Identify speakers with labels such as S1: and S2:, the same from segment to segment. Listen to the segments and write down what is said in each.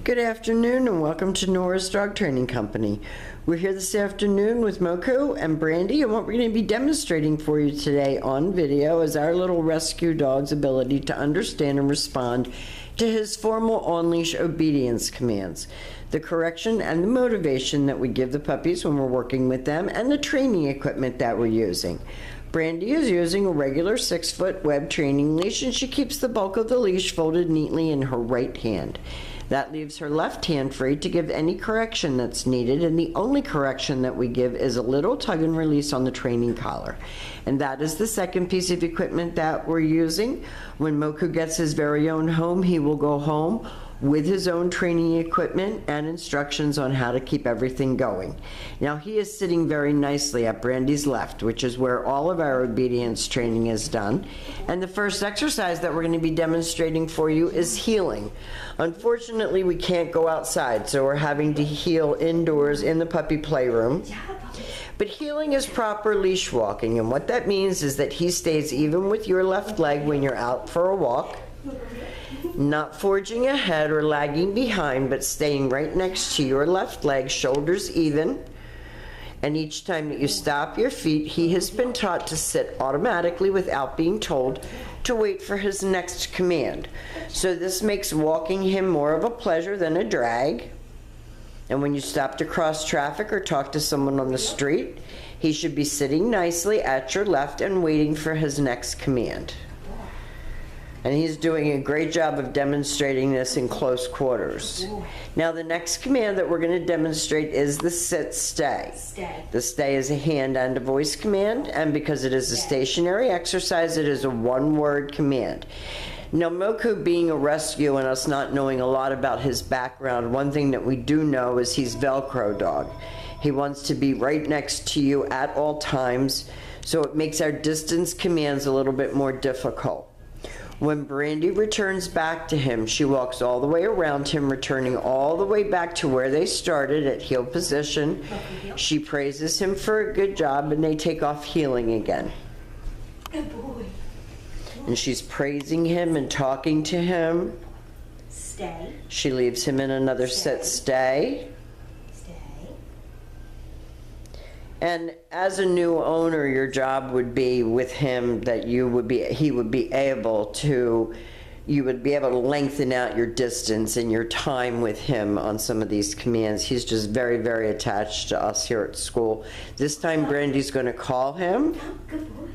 S1: Good afternoon and welcome to Nora's Dog Training Company. We're here this afternoon with Moku and Brandy, and what we're going to be demonstrating for you today on video is our little rescue dog's ability to understand and respond to his formal on-leash obedience commands, the correction and the motivation that we give the puppies when we're working with them, and the training equipment that we're using. Brandy is using a regular 6-foot web training leash, and she keeps the bulk of the leash folded neatly in her right hand. That leaves her left hand free to give any correction that's needed, and the only correction that we give is a little tug and release on the training collar. And that is the second piece of equipment that we're using. When Moku gets his very own home, he will go home with his own training equipment and instructions on how to keep everything going. Now he is sitting very nicely at Brandy's left, which is where all of our obedience training is done. And the first exercise that we're going to be demonstrating for you is heeling. Unfortunately, we can't go outside, so we're having to heel indoors in the puppy playroom. But heeling is proper leash walking, and what that means is that he stays even with your left leg when you're out for a walk, not forging ahead or lagging behind, but staying right next to your left leg, shoulders even. And each time that you stop your feet, he has been taught to sit automatically without being told to wait for his next command. So this makes walking him more of a pleasure than a drag. And when you stop to cross traffic or talk to someone on the street, he should be sitting nicely at your left and waiting for his next command. And he's doing a great job of demonstrating this in close quarters. Now the next command that we're going to demonstrate is the sit-stay. The stay is a hand and a voice command, and because it is a stationary exercise, it is a one-word command. Now Moku being a rescue and us not knowing a lot about his background, one thing that we do know is he's Velcro dog. He wants to be right next to you at all times, so it makes our distance commands a little bit more difficult. When Brandy returns back to him, she walks all the way around him, returning all the way back to where they started at heel position. She praises him for a good job, and they take off heeling again.
S2: Good boy.
S1: And she's praising him and talking to him.
S2: Stay.
S1: She leaves him in another sit-stay. And as a new owner, your job would be with him that you would be able to lengthen out your distance and your time with him on some of these commands. He's just very, very attached to us here at school. This time Brandy's going to call him.
S2: Good boy.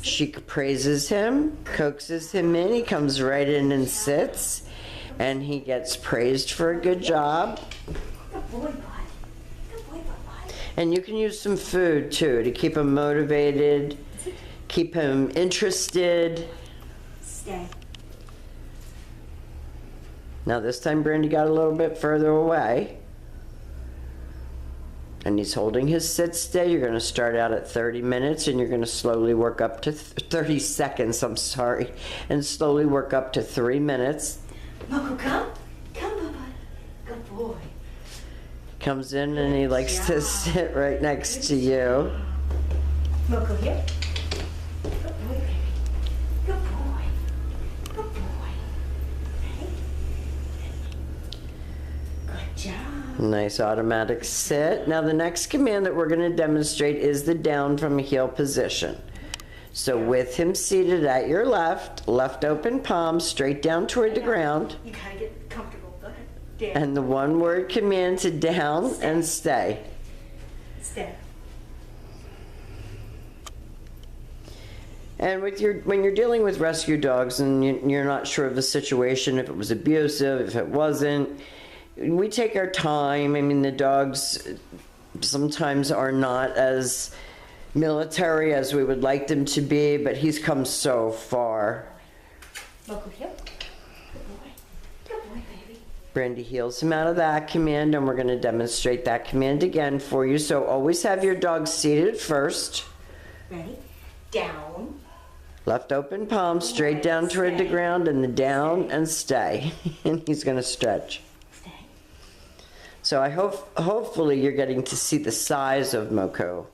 S1: She praises him, coaxes him in, he comes right in and sits, and he gets praised for a good job.
S2: Good boy, bud. Good boy, bud.
S1: And you can use some food too to keep him motivated, keep him interested.
S2: Stay.
S1: Now this time Brandy got a little bit further away. And he's holding his sit-stay. You're going to start out at 30 minutes and you're going to slowly work up to 30 seconds, I'm sorry, and slowly work up to 3 minutes.
S2: Moku, come. Come, bud. Good boy.
S1: Comes in and he likes to sit right next to you.
S2: Moku here. Good boy, baby. Good boy. Good boy. Ready? Good job.
S1: Nice automatic sit. Now the next command that we're going to demonstrate is the down from a heel position. So with him seated at your left open palm straight down toward the ground.
S2: You gotta get comfortable. Go ahead. Down.
S1: And the one-word command to down and stay.
S2: Stay.
S1: And when you're dealing with rescue dogs and you're not sure of the situation, if it was abusive, if it wasn't, we take our time. I mean, the dogs sometimes are not as military as we would like them to be, but he's come so far.
S2: Moku here. Good boy. Good boy, baby.
S1: Brandy heels him out of that command, and we're going to demonstrate that command again for you. So always have your dog seated first.
S2: Ready? Down.
S1: Left open palm straight down toward the ground, and the down and stay. And he's going to stretch.
S2: Stay.
S1: So I hopefully you're getting to see the size of Moku.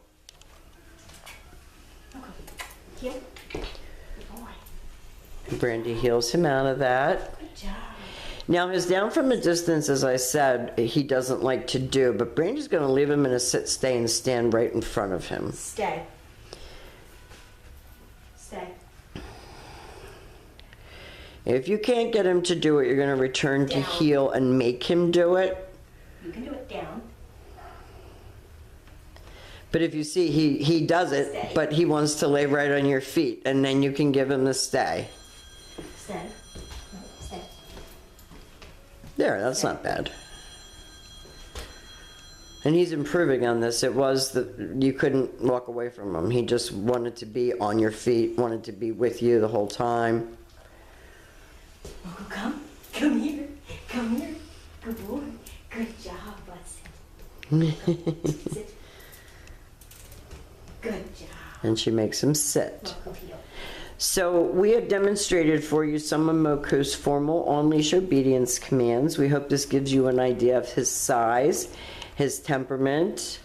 S2: Here. Good boy.
S1: Brandy heels him out of that.
S2: Good job.
S1: Now his down from a distance, as I said, he doesn't like to do, but Brandy's going to leave him in a sit, stay, and stand right in front of him.
S2: Stay. Stay.
S1: If you can't get him to do it, you're going to return to
S2: Down.
S1: heel and make him do it.
S2: You can do it down.
S1: But if you see, he does it,
S2: Stay.
S1: but he wants to lay right on your feet, and then you can give him the stay.
S2: Stay. No, stay.
S1: There, that's not bad. And he's improving on this. It was that you couldn't walk away from him. He just wanted to be on your feet, wanted to be with you the whole time.
S2: Moku, come. Come here. Come here. Good boy. Good job, Butts. Sit. Good job.
S1: And she makes him sit.
S2: Moku, heel.
S1: So we have demonstrated for you some of Moku's formal on-leash obedience commands. We hope this gives you an idea of his size, his temperament,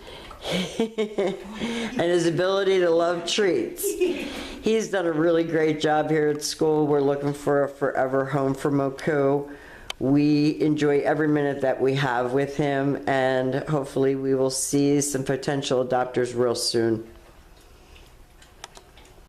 S1: and his ability to love treats. He's done a really great job here at school. We're looking for a forever home for Moku. We enjoy every minute that we have with him, and hopefully we will see some potential adopters real soon.